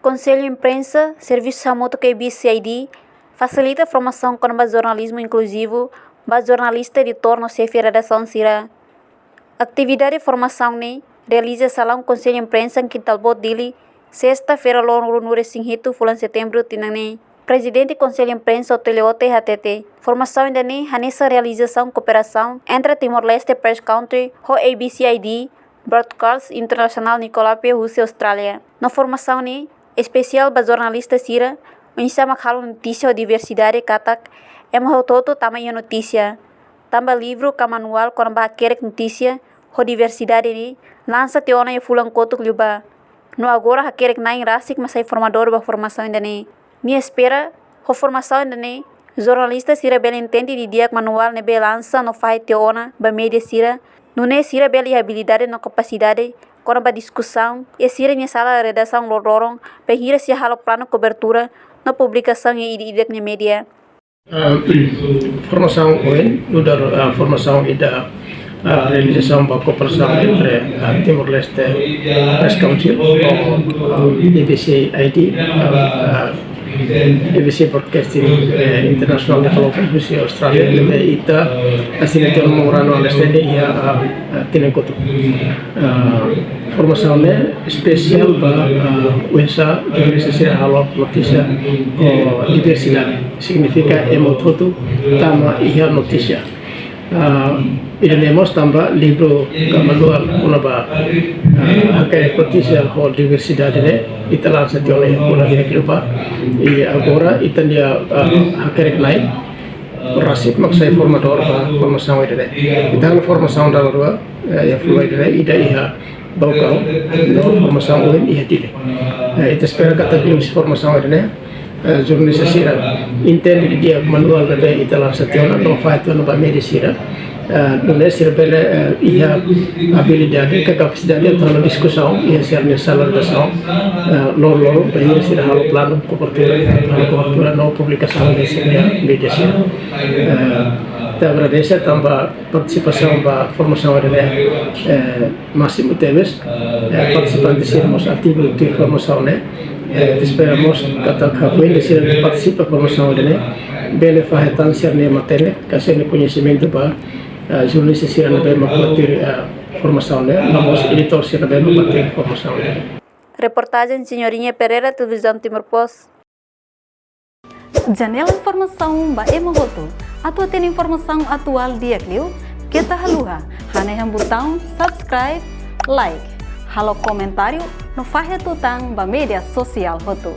Conselho de Imprensa, Serviço Remoto KBCID, facilita a formação com o jornalismo inclusivo, o jornalista editor no chefe redação Sira. Atividade de formação ne realiza salão Conselho de Imprensa em Quintalbot Dili, sexta-feira longo no Recinto, fulan setembro, tinane. Presidente do Conselho de Imprensa Oteleote HTT. Formação ainda ne nessa realização cooperação entre Timor-Leste Press Country, o ABCID, Broadcast Internacional Nicolau P. Rússia, Austrália. Na formação ne especial para jornalista Sira, onde se makalo notícia ou diversidade katak, todo tamanho notícia. Também livro com manual com baquerek notícia ou diversidade ne lança teona e fulan kotuk luba. No agora hakerek naing rasik mas formador ba formação ainda ne. Ni espera a formação ainda ne jornalista Sira bel entende de dia manual ne bel lança no fai teona ba media Sira, no ne Sira bel habilidade no capacidade com a discussão e Sira minha sala de redação lorong pehira se halo plano cobertura na publicação e idek na media. Formação hoje, luar formação ida realização da cooperação entre Timor-Leste Press Council ou ABCID, ABC Broadcasting International Development Rússia, Austrália, lebih ita asinito memorandum understanding ya tinengkotu. Formação spesial ba USA Indonesia halo notícia diversidade significa emototu tama ia notícia. Iremos tambah livro manual kunaba akai notícia ou diversidade ne ita lança tione kuna hira kilupa e agora ita dia akai lain rasip maksai formador ba formação ide ita formação da rua ya flui ide ida ia baucau no formação ide ia dile ita espera kata plus formação ide jurnalista Sira entende dia manual da ita lança tione no faito no ba medicina Nulis Sira ia habilidade, capacidade atau discussão ia ser nessa redação lor bahir Sira halo plano cobertura no publicação ia ser media Sira. Agradecer tambah participação da formação Máximo Teves, participante sermos ativos de formação esperamos kata kapuin di sini participa formação bele fahetan sirne matene kasih conhecimento ba jurnalista sirne bele maklatir formação namos editor sirne bele maklatir formação Reportagem Senhorinha Pereira, Televisão Timor Post. Janela informação ba emohoto. Atua tem informação atual dia kliu. Kita haluha. Haneham botão subscribe, like. Halo comentário no fahe tutang ba media sosial hotu.